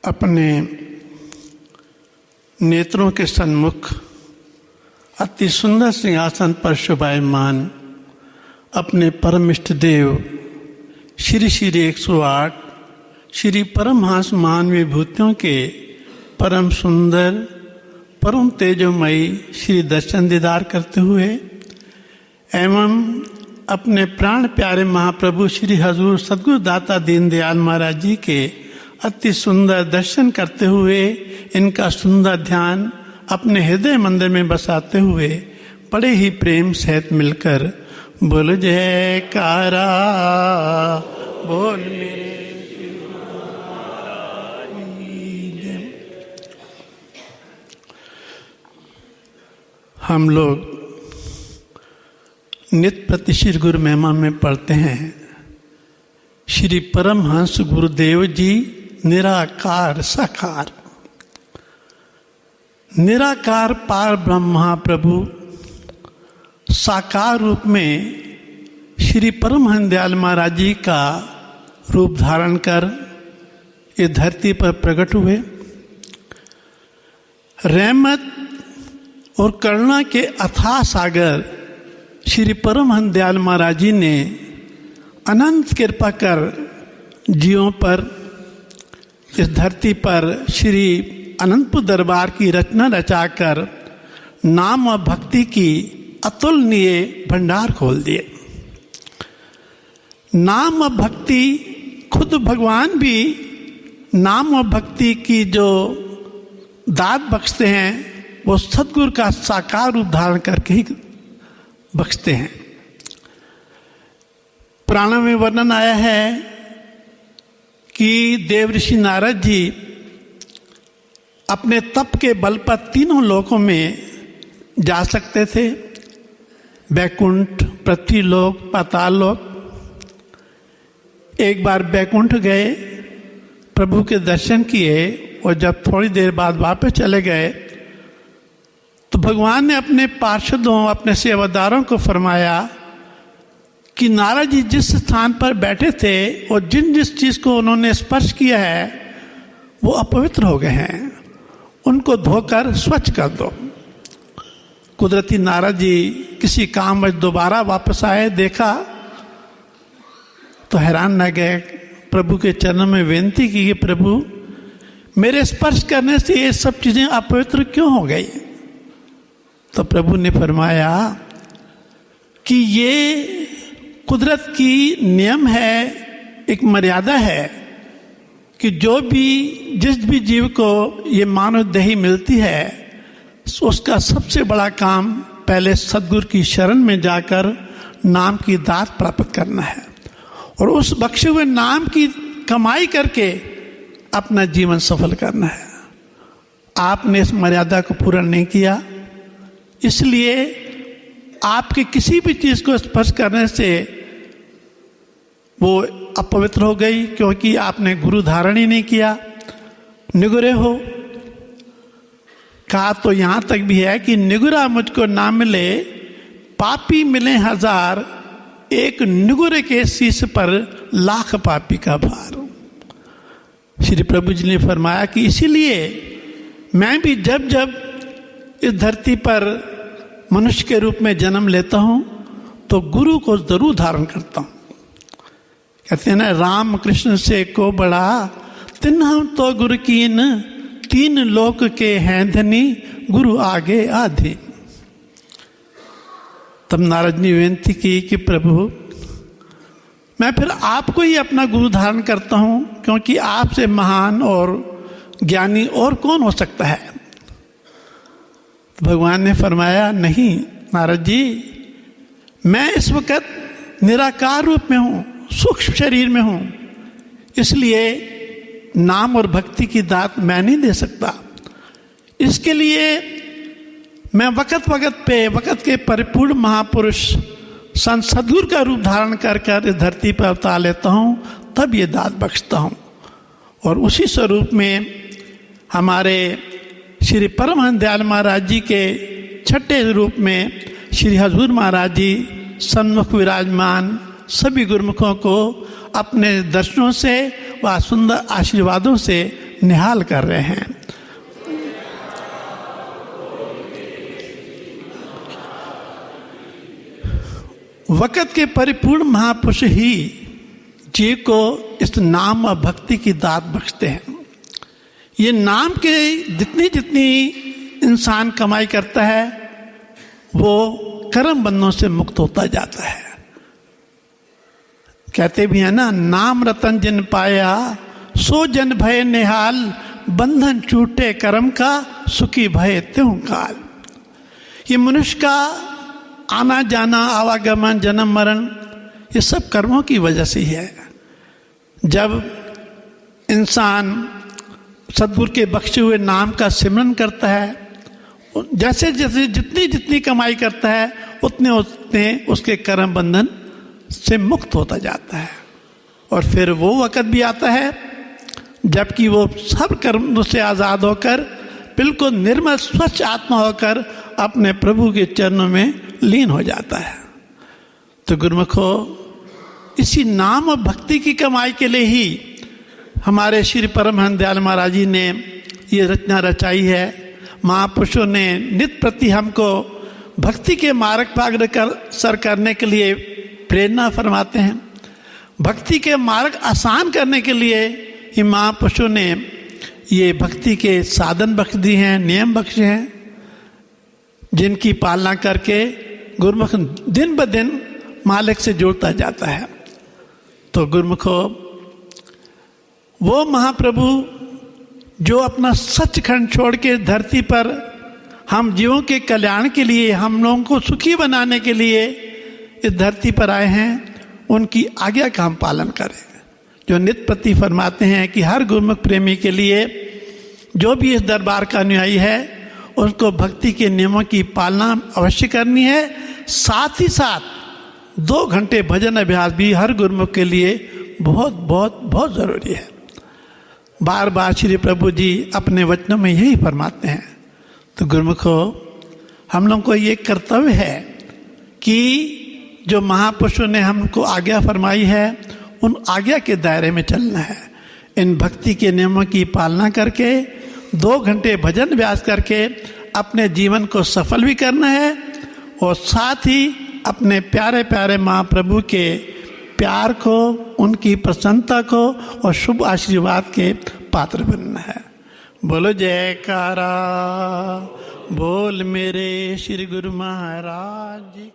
अपने नेत्रों के सन्मुख अति सुंदर सिंहासन पर शोभायमान अपने परम इष्ट देव श्री श्री 108 श्री परमहंस महान विभूतियों के परम सुंदर परम तेजोमयी श्री दर्शन दीदार करते हुए एवं अपने प्राण प्यारे महाप्रभु श्री हजूर सद्गुरु दाता दीनदयाल महाराज जी के अति सुंदर दर्शन करते हुए इनका सुंदर ध्यान अपने हृदय मंदिर में बसाते हुए बड़े ही प्रेम सहित मिलकर बोल जयकारा बोल मेरे हम लोग नित्य प्रति श्री गुरु महिमा में पढ़ते हैं श्री परमहंस गुरुदेव जी निराकार साकार। निराकार पार ब्रह्म महाप्रभु साकार रूप में श्री परमहंस दयाल महाराज जी का रूप धारण कर इस धरती पर प्रकट हुए। रहमत और करुणा के अथाह सागर श्री परमहंस दयाल महाराज जी ने अनंत कृपा कर जीवों पर इस धरती पर श्री अनंतपुर दरबार की रचना रचाकर नाम और भक्ति की अतुलनीय भंडार खोल दिए। नाम और भक्ति खुद भगवान भी नाम और भक्ति की जो दात बख्शते हैं वो सद्गुरु का साकार रूप धारण करके ही बख्शते हैं। पुराणों में वर्णन आया है कि देव ऋषि नारद जी अपने तप के बल पर तीनों लोकों में जा सकते थे, बैकुंठ, पृथ्वी लोक, पाताल लोक। एक बार बैकुंठ गए, प्रभु के दर्शन किए और जब थोड़ी देर बाद वापस चले गए तो भगवान ने अपने पार्षदों अपने सेवादारों को फरमाया कि नारद जी जिस स्थान पर बैठे थे और जिस चीज को उन्होंने स्पर्श किया है वो अपवित्र हो गए हैं, उनको धोकर स्वच्छ कर दो। कुदरती नारद जी किसी काम में दोबारा वापस आए, देखा तो हैरान न गए, प्रभु के चरणों में विनती की कि प्रभु मेरे स्पर्श करने से ये सब चीजें अपवित्र क्यों हो गई। तो प्रभु ने फरमाया कि ये कुदरत की नियम है, एक मर्यादा है कि जो भी जिस भी जीव को ये मानव देही मिलती है उसका सबसे बड़ा काम पहले सद्गुरु की शरण में जाकर नाम की दात प्राप्त करना है और उस बख्शे हुए नाम की कमाई करके अपना जीवन सफल करना है। आपने इस मर्यादा को पूरा नहीं किया, इसलिए आपके किसी भी चीज को स्पर्श करने से वो अपवित्र हो गई, क्योंकि आपने गुरु धारण ही नहीं किया, निगुरे हो। कहा तो यहां तक भी है कि निगुरा मुझको ना मिले, पापी मिले हजार, एक निगुरे के शीश पर लाख पापी का भार। श्री प्रभु जी ने फरमाया कि इसीलिए मैं भी जब जब इस धरती पर मनुष्य के रूप में जन्म लेता हूं तो गुरु को जरूर धारण करता हूं। कहते हैं ना, राम कृष्ण से को बड़ा तिन्ह तो गुरु कीन, तीन लोक के हैं धनी, गुरु आगे आधे। तब नारद ने विनती की कि प्रभु मैं फिर आपको ही अपना गुरु धारण करता हूं, क्योंकि आपसे महान और ज्ञानी और कौन हो सकता है। भगवान ने फरमाया नहीं नारद जी, मैं इस वक्त निराकार रूप में हूं, सूक्ष्म शरीर में हूं, इसलिए नाम और भक्ति की दात मैं नहीं दे सकता। इसके लिए मैं वक्त वक्त पे वक्त के परिपूर्ण महापुरुष संत सद्गुरु का रूप धारण कर कर इस धरती पर अवतार लेता हूं, तब ये दात बख्शता हूं। और उसी स्वरूप में हमारे श्री परमहंस दयाल महाराज जी के छठे रूप में श्री हजूर महाराज जी सन्मुख विराजमान सभी गुरुमुखों को अपने दर्शनों से व सुंदर आशीर्वादों से निहाल कर रहे हैं। वक़्त के परिपूर्ण महापुरुष ही जी को इस नाम और भक्ति की दात बख्शते हैं। ये नाम के जितनी जितनी इंसान कमाई करता है वो कर्म बंधनों से मुक्त होता जाता है। कहते भी है ना, नाम रतन जिन पाया सो जन भय निहाल, बंधन छूटे कर्म का सुखी भय त्यों काल। ये मनुष्य का आना जाना, आवागमन, जन्म मरण, ये सब कर्मों की वजह से ही है। जब इंसान सद्गुरु के बख्शे हुए नाम का सिमरन करता है, जैसे जैसे जितनी जितनी कमाई करता है उतने उतने उसके कर्म बंधन से मुक्त होता जाता है। और फिर वो वक़्त भी आता है जबकि वो सब कर्म से आज़ाद होकर बिल्कुल निर्मल स्वच्छ आत्मा होकर अपने प्रभु के चरणों में लीन हो जाता है। तो गुरुमुखो, इसी नाम और भक्ति की कमाई के लिए ही हमारे श्री परमहंस दयाल महाराज जी ने ये रचना रचाई है। महापुरुषों ने नित प्रति हमको भक्ति के मार्ग पर अग्रसर करने के लिए प्रेरणा फरमाते हैं। भक्ति के मार्ग आसान करने के लिए ही महापुरुषों ने ये भक्ति के साधन बख्श दिए हैं, नियम बख्शे हैं, जिनकी पालना करके गुरुमुख दिन ब दिन मालिक से जुड़ता जाता है। तो गुरुमुखो, वो महाप्रभु जो अपना सचखंड छोड़ के धरती पर हम जीवों के कल्याण के लिए, हम लोगों को सुखी बनाने के लिए इस धरती पर आए हैं, उनकी आज्ञा का हम पालन करें। जो नित्य प्रति फरमाते हैं कि हर गुरुमुख प्रेमी के लिए, जो भी इस दरबार का अनुयायी है, उसको भक्ति के नियमों की पालना अवश्य करनी है। साथ ही साथ 2 घंटे भजन अभ्यास भी हर गुरुमुख के लिए बहुत बहुत बहुत ज़रूरी है। बार बार श्री प्रभु जी अपने वचनों में यही फरमाते हैं। तो गुरुमुखो, हम लोगों को ये कर्तव्य है कि जो महापुरुषों ने हमको आज्ञा फरमाई है, उन आज्ञा के दायरे में चलना है। इन भक्ति के नियमों की पालना करके 2 घंटे भजन अभ्यास करके अपने जीवन को सफल भी करना है और साथ ही अपने प्यारे प्यारे महाप्रभु के प्यार को, उनकी प्रसन्नता को और शुभ आशीर्वाद के पात्र बनना है। बोलो जयकारा, बोल मेरे श्री गुरु महाराज जी।